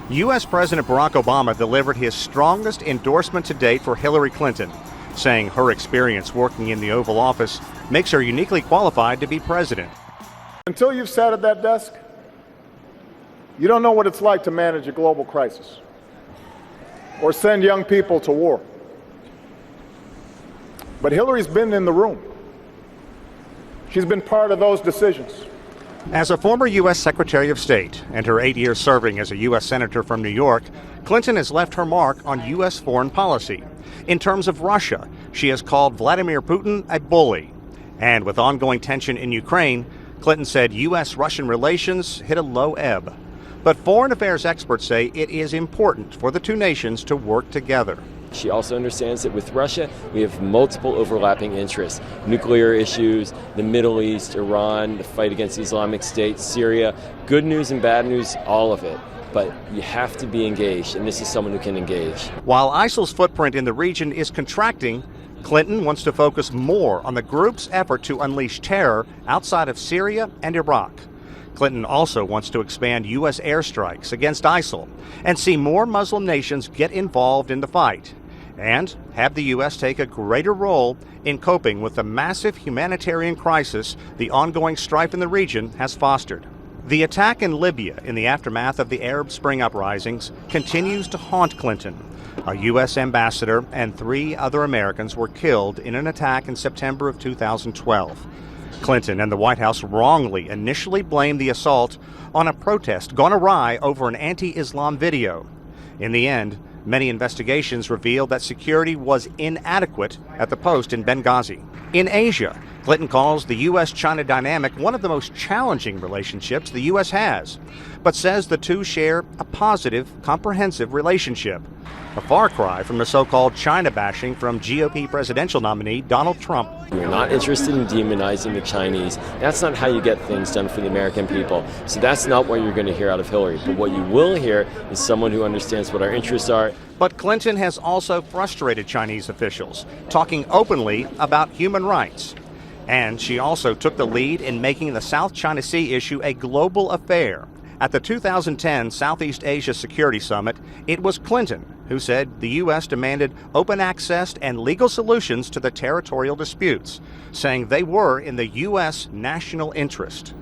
U.S. President Barack Obama delivered his strongest endorsement to date for Hillary Clinton, saying her experience working in the Oval Office makes her uniquely qualified to be president. Until you've sat at that desk, you don't know what it's like to manage a global crisis or send young people to war. But Hillary's been in the room. She's been part of those decisions. As a former U.S. Secretary of State and her 8 years serving as a U.S. Senator from New York, Clinton has left her mark on U.S. foreign policy. In terms of Russia, she has called Vladimir Putin a bully. And with ongoing tension in Ukraine, Clinton said U.S.-Russian relations hit a low ebb. But foreign affairs experts say it is important for the two nations to work together. She also understands that with Russia, we have multiple overlapping interests. Nuclear issues, the Middle East, Iran, the fight against the Islamic State, Syria. Good news and bad news, all of it. But you have to be engaged, and this is someone who can engage. While ISIL's footprint in the region is contracting, Clinton wants to focus more on the group's effort to unleash terror outside of Syria and Iraq. Clinton also wants to expand U.S. airstrikes against ISIL and see more Muslim nations get involved in the fight, and have the U.S. take a greater role in coping with the massive humanitarian crisis the ongoing strife in the region has fostered. The attack in Libya in the aftermath of the Arab Spring uprisings continues to haunt Clinton. A U.S. ambassador and 3 other Americans were killed in an attack in September of 2012. Clinton and the White House wrongly initially blamed the assault on a protest gone awry over an anti-Islam video. In the end, many investigations revealed that security was inadequate at the post in Benghazi. In Asia, Clinton calls the U.S.-China dynamic one of the most challenging relationships the U.S. has, but says the two share a positive, comprehensive relationship. A far cry from the so-called China bashing from GOP presidential nominee Donald Trump. We're not interested in demonizing the Chinese. That's not how you get things done for the American people. So that's not what you're going to hear out of Hillary. But what you will hear is someone who understands what our interests are. But Clinton has also frustrated Chinese officials, talking openly about human rights. And she also took the lead in making the South China Sea issue a global affair. At the 2010 Southeast Asia Security Summit, it was Clinton who said the U.S. demanded open access and legal solutions to the territorial disputes, saying they were in the U.S. national interest.